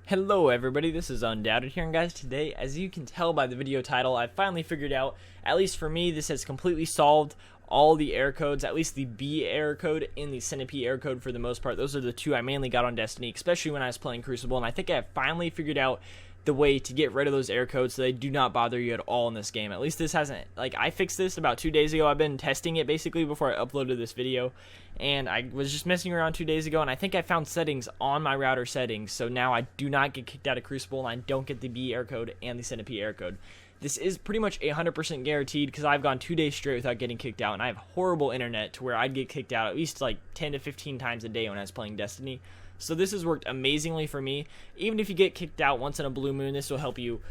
Hello everybody, this is Undbted here, and guys, today, as you can tell by the video title, I finally figured out, at least for me, this has completely solved all the error codes, at least the B error code and the Centipede error code for the most part. Those are the two I mainly got on Destiny, especially when I was playing Crucible, and I think I have finally figured out the way to get rid of those error codes so they do not bother you at all in this game. At least this hasn't, I fixed this about 2 days ago. I've been testing it basically before I uploaded this video, and I was just messing around 2 days ago, and I think I found settings on my router settings, so now I do not get kicked out of Crucible, and I don't get the B error code and the Centipede error code. This is pretty much 100% guaranteed because I've gone 2 days straight without getting kicked out, and I have horrible internet to where I'd get kicked out at least like 10 to 15 times a day when I was playing Destiny. So this has worked amazingly for me. Even if you get kicked out once in a blue moon, this will help you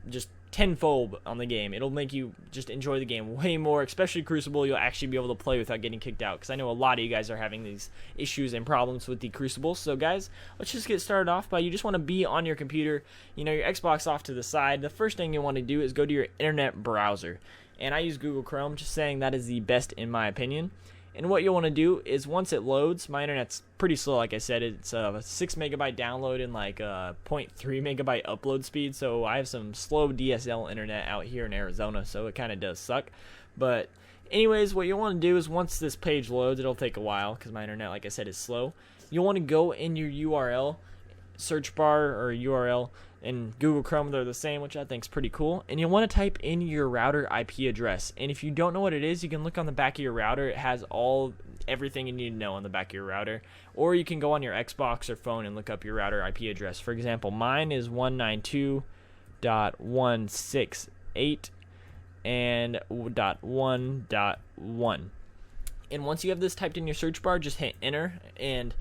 just tenfold on the game. It'll make you just enjoy the game way more, especially Crucible. You'll actually be able to play without getting kicked out, because I know a lot of you guys are having these issues and problems with the Crucible. So guys, let's just get started off by, you just want to be on your computer, your Xbox off to the side. The first thing you want to do is go to your internet browser, and I use Google Chrome, just saying that is the best in my opinion. And what you'll want to do is, once it loads, my internet's pretty slow, like I said. It's a 6 megabyte download and like a 0.3 megabyte upload speed, so I have some slow DSL internet out here in Arizona, so it kind of does suck. But anyways, what you'll want to do is, once this page loads, it'll take a while because my internet, like I said, is slow. You'll want to go in your URL, search bar or URL, in Google Chrome, they're the same, which I think is pretty cool. And you'll want to type in your router IP address. And if you don't know what it is, you can look on the back of your router. It has everything you need to know on the back of your router. Or you can go on your Xbox or phone and look up your router IP address. For example, mine is 192.168 and .1.1. And once you have this typed in your search bar, just hit enter, and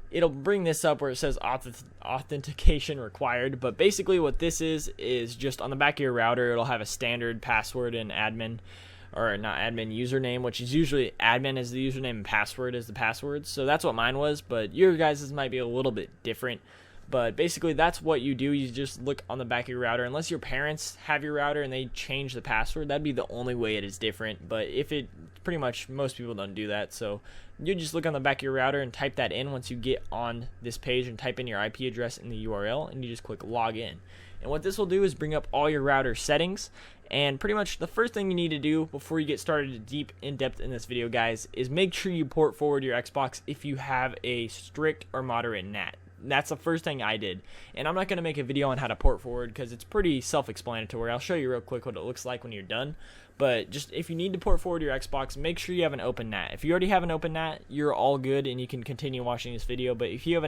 it'll bring this up where it says authentication required. But basically what this is just on the back of your router, it'll have a standard password and admin, or not admin, username, which is usually admin as the username and password as the password. So that's what mine was, but your guys' might be a little bit different. But basically that's what you do. You just look on the back of your router. Unless your parents have your router and they change the password, that'd be the only way it is different. But if it, pretty much most people don't do that, so you just look on the back of your router and type that in once you get on this page, and type in your IP address in the URL, and you just click log in. And what this will do is bring up all your router settings. And pretty much the first thing you need to do before you get started deep in depth in this video, guys, is make sure you port forward your Xbox if you have a strict or moderate NAT. That's the first thing I did, and I'm not going to make a video on how to port forward because it's pretty self-explanatory. I'll show you real quick what it looks like when you're done. But just, if you need to port forward your Xbox, make sure you have an open NAT. If you already have an open NAT, you're all good and you can continue watching this video. But if you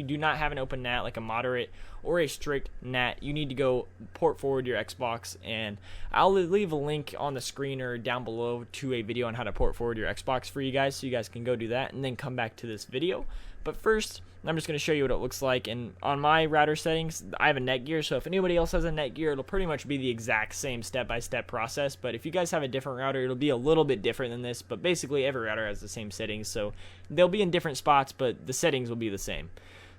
do not have an open NAT, like a moderate or a strict NAT, you need to go port forward your Xbox, and I'll leave a link on the screen or down below to a video on how to port forward your Xbox for you guys, so you guys can go do that and then come back to this video. But first, I'm just going to show you what it looks like. And on my router settings, I have a Netgear, so if anybody else has a Netgear, it'll pretty much be the exact same step-by-step process. But if you guys have a different router, it'll be a little bit different than this. But basically, every router has the same settings, so they'll be in different spots, but the settings will be the same.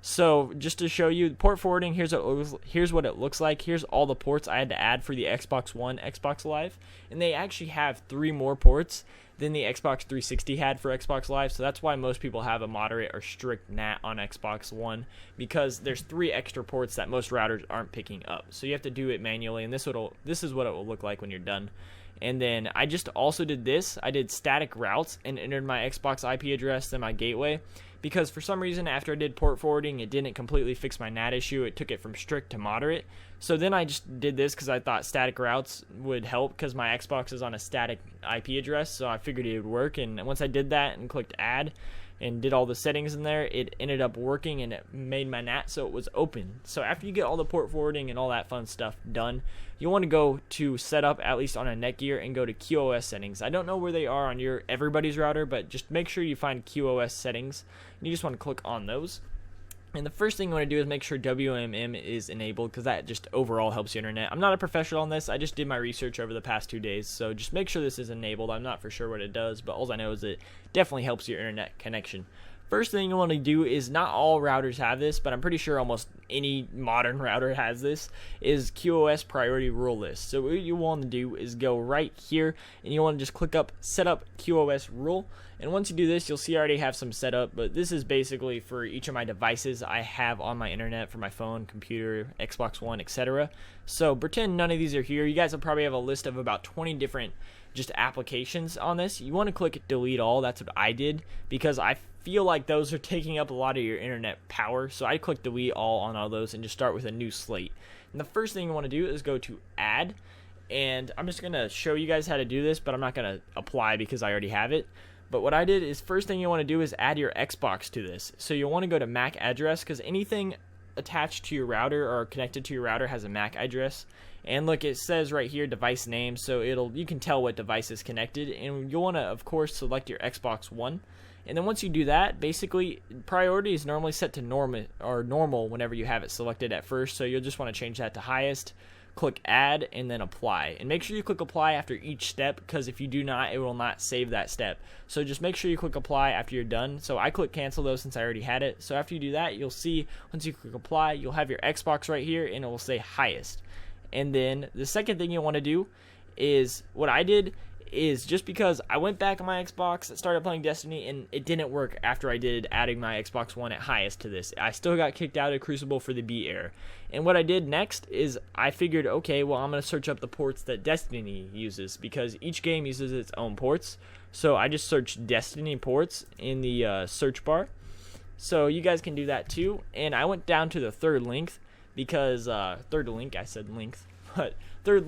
So just to show you port forwarding, here's what it looks like. Here's all the ports I had to add for the Xbox One, Xbox Live, and they actually have 3 more ports than the Xbox 360 had for Xbox Live. So that's why most people have a moderate or strict NAT on Xbox One, because there's 3 extra ports that most routers aren't picking up. So you have to do it manually, and this is what it will look like when you're done. And then I just also did this. I did static routes and entered my Xbox IP address and my gateway, because for some reason after I did port forwarding, it didn't completely fix my NAT issue. It took it from strict to moderate. So then I just did this because I thought static routes would help, because my Xbox is on a static IP address, so I figured it would work. And once I did that and clicked add and did all the settings in there, it ended up working, and it made my NAT so it was open. So after you get all the port forwarding and all that fun stuff done, you'll want to go to setup, at least on a Netgear, and go to QoS settings. I don't know where they are on everybody's router, but just make sure you find QoS settings, and you just want to click on those. And the first thing you want to do is make sure WMM is enabled, because that just overall helps your internet. I'm not a professional on this. I just did my research over the past 2 days, so just make sure this is enabled. I'm not for sure what it does, but all I know is it definitely helps your internet connection. First thing you want to do is, not all routers have this, but I'm pretty sure almost any modern router has this, is QoS priority rule list. So what you want to do is go right here and you want to just click up set up QoS rule. And once you do this, you'll see I already have some set up, but this is basically for each of my devices I have on my internet, for my phone, computer, Xbox One, etc. So pretend none of these are here. You guys will probably have a list of about 20 different just applications on this. You want to click delete all. That's what I did, because I feel like those are taking up a lot of your internet power. So I click delete all on all those and just start with a new slate. And the first thing you want to do is go to add, and I'm just going to show you guys how to do this, but I'm not going to apply because I already have it. But what I did is, first thing you want to do is add your Xbox to this. So you'll want to go to MAC address, because anything attached to your router or connected to your router has a MAC address. And look, it says right here device name, so you can tell what device is connected. And you'll want to, of course, select your Xbox One. And then once you do that, basically priority is normally set to normal whenever you have it selected at first. So you'll just want to change that to highest. Click add and then apply, and make sure you click apply after each step, because if you do not, it will not save that step. So just make sure you click apply after you're done. So I click cancel though, since I already had it. So after you do that, you'll see once you click apply, you'll have your Xbox right here and it will say highest. And then the second thing you want to do is, what I did is, just because I went back on my Xbox, started playing Destiny, and it didn't work after I did adding my Xbox One at highest to this. I still got kicked out of Crucible for the B error. And what I did next is I figured, okay, well, I'm going to search up the ports that Destiny uses, because each game uses its own ports. So I just searched Destiny ports in the search bar. So you guys can do that too. And I went down to the third link, because third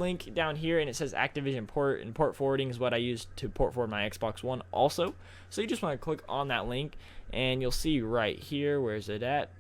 link down here, and it says Activision port, and port forwarding is what I use to port forward my Xbox One also. So you just want to click on that link, and you'll see right here, where's it at?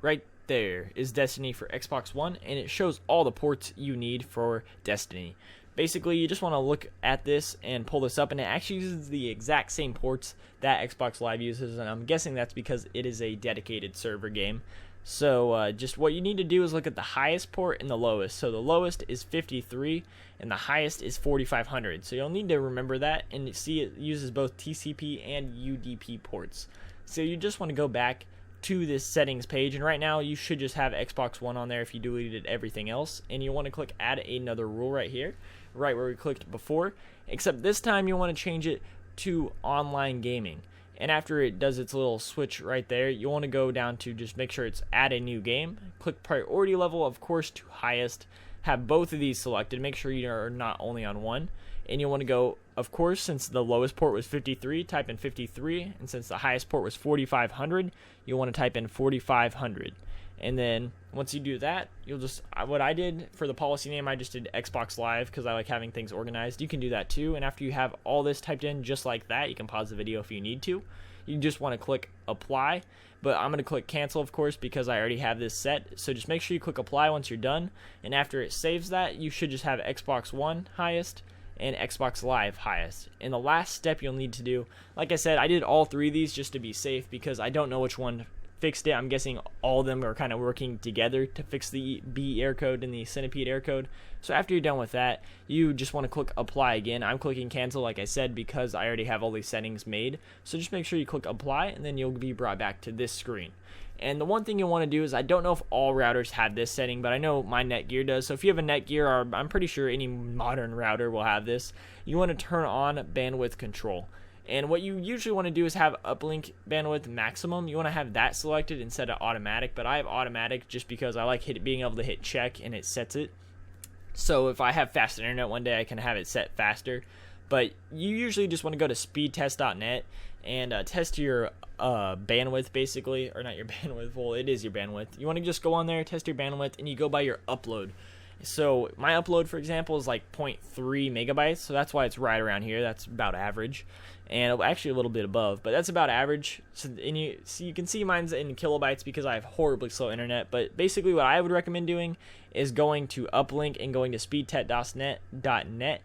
Right there is Destiny for Xbox One, and it shows all the ports you need for Destiny. Basically, you just want to look at this and pull this up, and it actually uses the exact same ports that Xbox Live uses, and I'm guessing that's because it is a dedicated server game. So just what you need to do is look at the highest port and the lowest. So the lowest is 53 and the highest is 4500. So you'll need to remember that, and see it uses both TCP and UDP ports. So you just want to go back to this settings page, and right now you should just have Xbox One on there if you deleted everything else, and you want to click add another rule right here, right where we clicked before, except this time you want to change it to online gaming. And after it does its little switch right there, you want to go down to just make sure it's add a new game. Click priority level, of course, to highest. Have both of these selected. Make sure you are not only on one. And you want to go, of course, since the lowest port was 53, type in 53. And since the highest port was 4500, you want to type in 4500. And then once you do that, you'll just, what I did for the policy name, I just did Xbox Live because I like having things organized. You can do that too. And after you have all this typed in just like that, you can pause the video if you need to. You just want to click apply, but I'm going to click cancel, of course, because I already have this set. So just make sure you click apply once you're done. And after it saves that, you should just have Xbox One highest and Xbox Live highest. And the last step you'll need to do, like I said, I did all three of these just to be safe because I don't know which one fixed it. I'm guessing all of them are kind of working together to fix the B error code and the Centipede error code. So after you're done with that, you just want to click apply again. I'm clicking cancel, like I said, because I already have all these settings made. So just make sure you click apply, and then you'll be brought back to this screen. And the one thing you want to do is, I don't know if all routers have this setting, but I know my Netgear does. So if you have a Netgear, or I'm pretty sure any modern router will have this, you want to turn on bandwidth control. And what you usually want to do is have uplink bandwidth maximum. You want to have that selected instead of automatic, but I have automatic just because I like being able to hit check and it sets it. So if I have fast internet one day, I can have it set faster. But you usually just want to go to speedtest.net and test your bandwidth, basically, or not your bandwidth, well, it is your bandwidth. You want to just go on there, test your bandwidth, and you go by your upload. So my upload, for example, is like 0.3 megabytes, so that's why it's right around here. That's about average, and actually a little bit above, but that's about average. So, you can see mine's in kilobytes because I have horribly slow internet. But basically, what I would recommend doing is going to uplink and going to speedtest.net,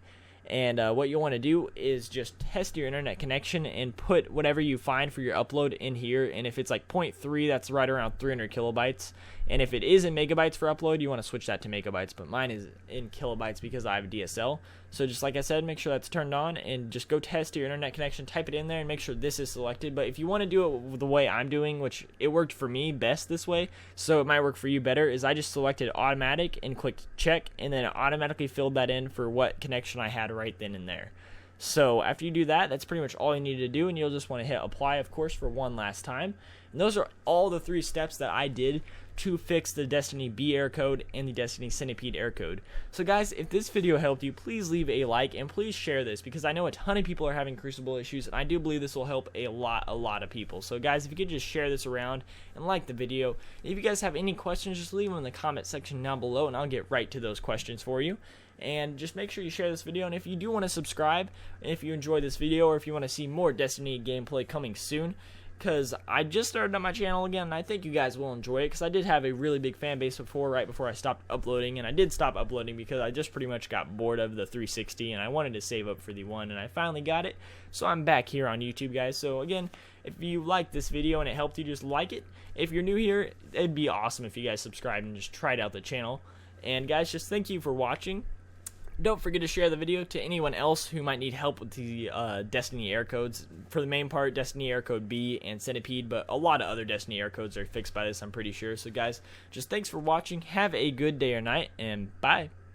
And what you'll want to do is just test your internet connection and put whatever you find for your upload in here. And if it's like 0.3, that's right around 300 kilobytes. And if it is in megabytes for upload, you want to switch that to megabytes. But mine is in kilobytes because I have DSL. So just like I said, make sure that's turned on and just go test your internet connection. Type it in there and make sure this is selected. But if you want to do it the way I'm doing, which it worked for me best this way, so it might work for you better, is I just selected automatic and clicked check, and then it automatically filled that in for what connection I had right then and there. So after you do that, that's pretty much all you need to do, and you'll just want to hit apply, of course, for one last time. And those are all the 3 steps that I did to fix the Destiny B error code and the Destiny Centipede error code. So guys, if this video helped you, please leave a like and please share this, because I know a ton of people are having Crucible issues, and I do believe this will help a lot of people. So guys, if you could just share this around and like the video. And if you guys have any questions, just leave them in the comment section down below, and I'll get right to those questions for you. And just make sure you share this video, and if you do want to subscribe, and if you enjoy this video, or if you want to see more Destiny gameplay coming soon, because I just started on my channel again, and I think you guys will enjoy it, because I did have a really big fan base before, right before I stopped uploading, and I did stop uploading because I just pretty much got bored of the 360, and I wanted to save up for the one, and I finally got it, so I'm back here on YouTube, guys. So again, if you liked this video and it helped you, just like it. If you're new here, it'd be awesome if you guys subscribed and just tried out the channel. And guys, just thank you for watching. Don't forget to share the video to anyone else who might need help with the Destiny error codes. For the main part, Destiny error code B and Centipede, but a lot of other Destiny error codes are fixed by this, I'm pretty sure. So guys, just thanks for watching. Have a good day or night, and bye.